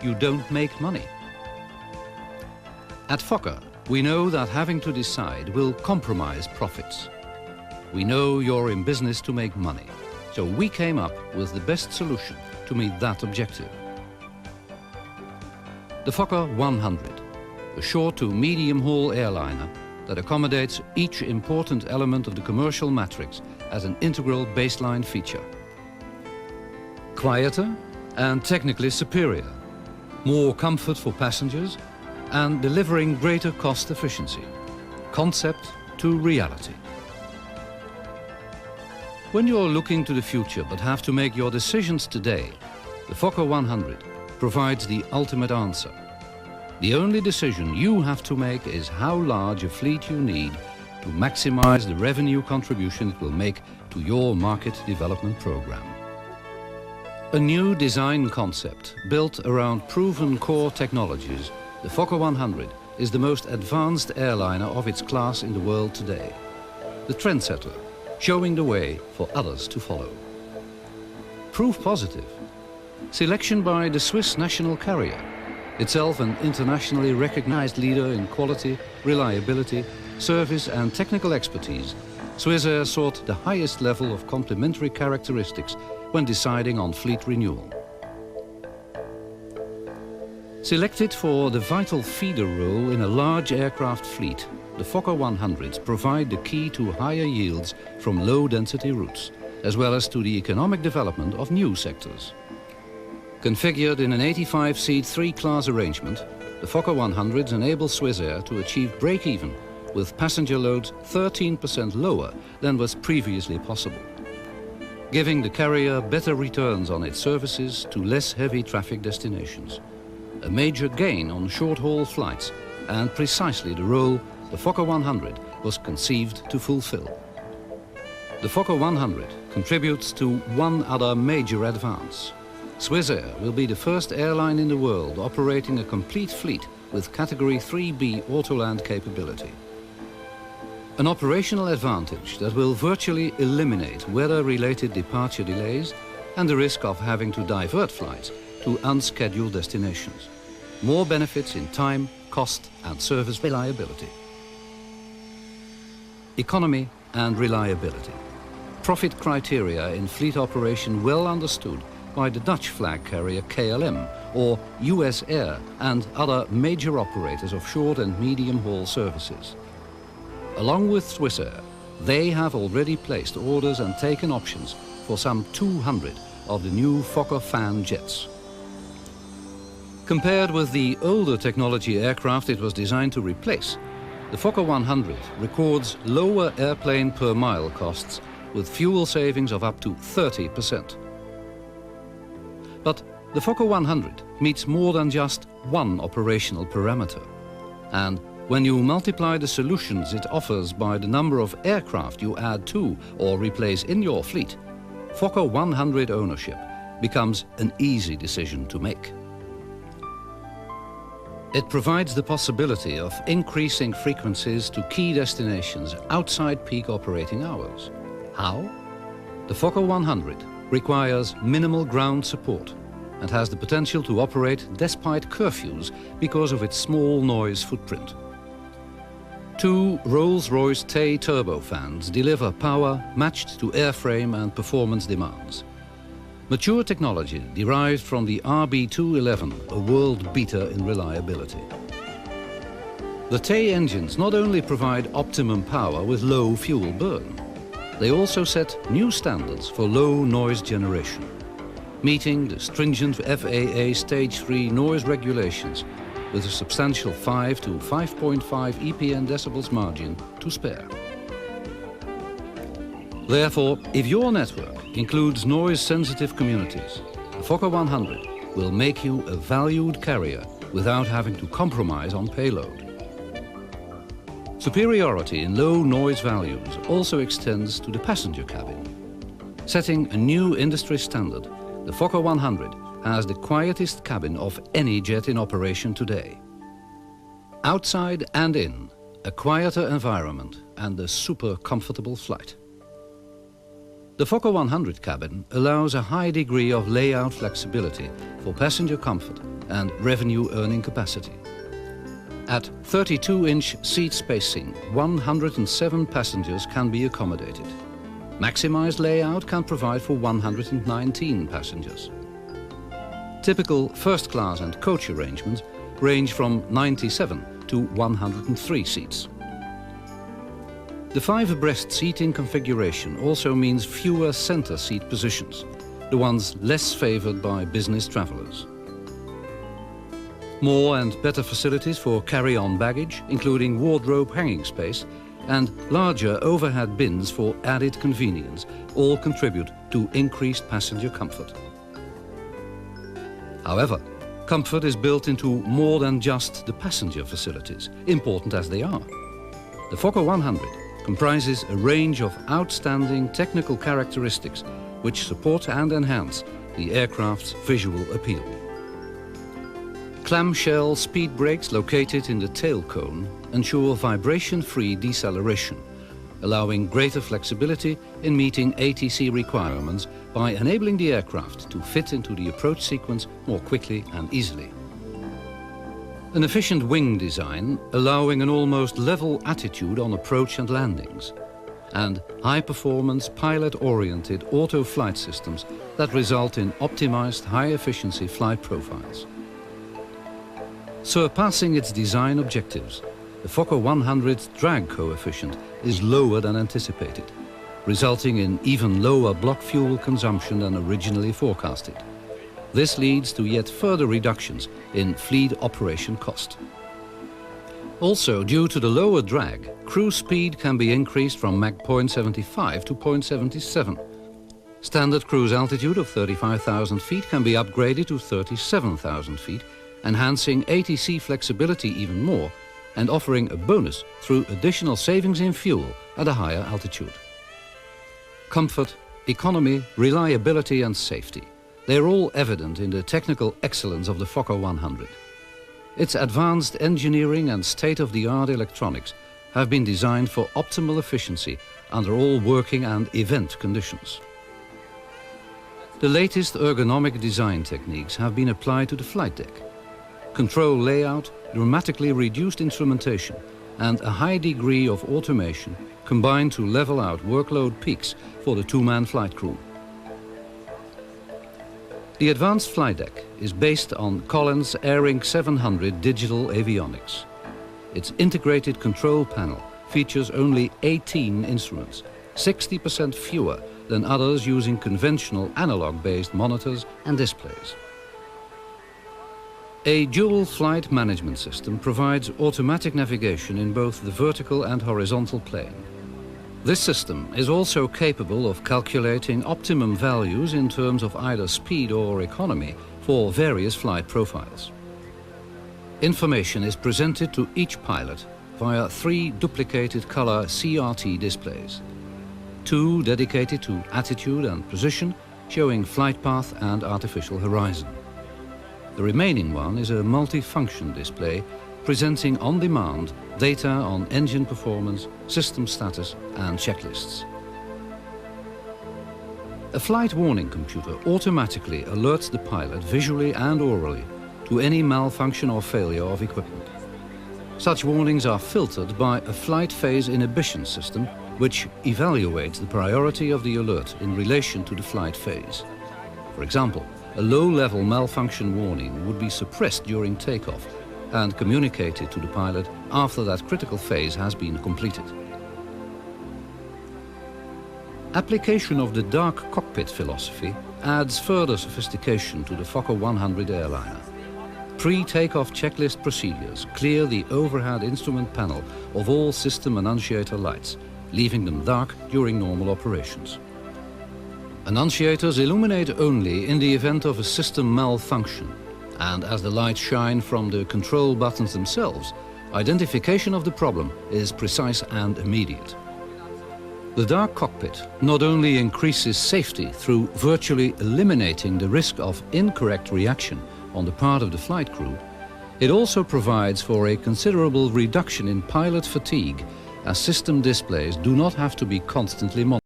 you don't make money. At Fokker, we know that having to decide will compromise profits. We know you're in business to make money, so we came up with the best solution to meet that objective. The Fokker 100, a short to medium-haul airliner that accommodates each important element of the commercial matrix as an integral baseline feature. Quieter and technically superior, more comfort for passengers, and delivering greater cost efficiency. Concept to reality. When you're looking to the future but have to make your decisions today, the Fokker 100 provides the ultimate answer. The only decision you have to make is how large a fleet you need to maximize the revenue contribution it will make to your market development program. A new design concept built around proven core technologies, the Fokker 100 is the most advanced airliner of its class in the world today. The trendsetter, showing the way for others to follow. Proof positive. Selection by the Swiss national carrier, itself an internationally recognized leader in quality, reliability, service and technical expertise. Swissair sought the highest level of complementary characteristics when deciding on fleet renewal. Selected for the vital feeder role in a large aircraft fleet, the Fokker 100s provide the key to higher yields from low-density routes, as well as to the economic development of new sectors. Configured in an 85-seat 3-class arrangement, the Fokker 100s enable Swissair to achieve break-even with passenger loads 13% lower than was previously possible, giving the carrier better returns on its services to less heavy traffic destinations. A major gain on short-haul flights and precisely the role the Fokker 100 was conceived to fulfill. The Fokker 100 contributes to one other major advance. Swissair will be the first airline in the world operating a complete fleet with Category 3B Autoland capability. An operational advantage that will virtually eliminate weather-related departure delays and the risk of having to divert flights to unscheduled destinations. More benefits in time, cost and service reliability. Economy and reliability. Profit criteria in fleet operation well understood by the Dutch flag carrier KLM or US Air and other major operators of short and medium haul services. Along with Swissair, they have already placed orders and taken options for some 200 of the new Fokker fan jets. Compared with the older technology aircraft it was designed to replace, the Fokker 100 records lower airplane per mile costs with fuel savings of up to 30%. But the Fokker 100 meets more than just one operational parameter. And when you multiply the solutions it offers by the number of aircraft you add to or replace in your fleet, Fokker 100 ownership becomes an easy decision to make. It provides the possibility of increasing frequencies to key destinations outside peak operating hours. How? The Fokker 100 requires minimal ground support and has the potential to operate despite curfews because of its small noise footprint. Two Rolls-Royce Tay turbofans deliver power matched to airframe and performance demands. Mature technology derived from the RB211, a world beater in reliability. The Tay engines not only provide optimum power with low fuel burn, they also set new standards for low noise generation, meeting the stringent FAA Stage 3 noise regulations with a substantial 5 to 5.5 EPN decibels margin to spare. Therefore, if your network includes noise-sensitive communities, the Fokker 100 will make you a valued carrier without having to compromise on payload. Superiority in low noise values also extends to the passenger cabin. Setting a new industry standard, the Fokker 100 has the quietest cabin of any jet in operation today. Outside and in, a quieter environment and a super comfortable flight. The Fokker 100 cabin allows a high degree of layout flexibility for passenger comfort and revenue earning capacity. At 32-inch seat spacing, 107 passengers can be accommodated. Maximized layout can provide for 119 passengers. Typical first class and coach arrangements range from 97 to 103 seats. The 5-abreast seating configuration also means fewer center seat positions, the ones less favored by business travelers. More and better facilities for carry-on baggage, including wardrobe hanging space, and larger overhead bins for added convenience, all contribute to increased passenger comfort. However, comfort is built into more than just the passenger facilities, important as they are. The Fokker 100 comprises a range of outstanding technical characteristics which support and enhance the aircraft's visual appeal. Clamshell speed brakes located in the tail cone ensure vibration-free deceleration, allowing greater flexibility in meeting ATC requirements by enabling the aircraft to fit into the approach sequence more quickly and easily. An efficient wing design, allowing an almost level attitude on approach and landings, and high-performance, pilot-oriented auto flight systems that result in optimized high-efficiency flight profiles. Surpassing its design objectives, the Fokker 100's drag coefficient is lower than anticipated, resulting in even lower block fuel consumption than originally forecasted. This leads to yet further reductions in fleet operation cost. Also, due to the lower drag, cruise speed can be increased from Mach 0.75 to 0.77. Standard cruise altitude of 35,000 feet can be upgraded to 37,000 feet, enhancing ATC flexibility even more and offering a bonus through additional savings in fuel at a higher altitude. Comfort, economy, reliability and safety. They are all evident in the technical excellence of the Fokker 100. Its advanced engineering and state-of-the-art electronics have been designed for optimal efficiency under all working and event conditions. The latest ergonomic design techniques have been applied to the flight deck. Control layout, dramatically reduced instrumentation, and a high degree of automation combine to level out workload peaks for the two-man flight crew. The advanced flight deck is based on Collins AirInc 700 digital avionics. Its integrated control panel features only 18 instruments, 60% fewer than others using conventional analog-based monitors and displays. A dual flight management system provides automatic navigation in both the vertical and horizontal plane. This system is also capable of calculating optimum values in terms of either speed or economy for various flight profiles. Information is presented to each pilot via 3 duplicated color CRT displays. 2 dedicated to attitude and position, showing flight path and artificial horizon. The remaining one is a multi-function display presenting on-demand data on engine performance, system status and checklists. A flight warning computer automatically alerts the pilot visually and orally to any malfunction or failure of equipment. Such warnings are filtered by a flight phase inhibition system which evaluates the priority of the alert in relation to the flight phase. For example, a low-level malfunction warning would be suppressed during takeoff and communicated to the pilot after that critical phase has been completed. Application of the dark cockpit philosophy adds further sophistication to the Fokker 100 airliner. Pre-takeoff checklist procedures clear the overhead instrument panel of all system annunciator lights, leaving them dark during normal operations. Annunciators illuminate only in the event of a system malfunction, and as the lights shine from the control buttons themselves, identification of the problem is precise and immediate. The dark cockpit not only increases safety through virtually eliminating the risk of incorrect reaction on the part of the flight crew, it also provides for a considerable reduction in pilot fatigue, as system displays do not have to be constantly monitored.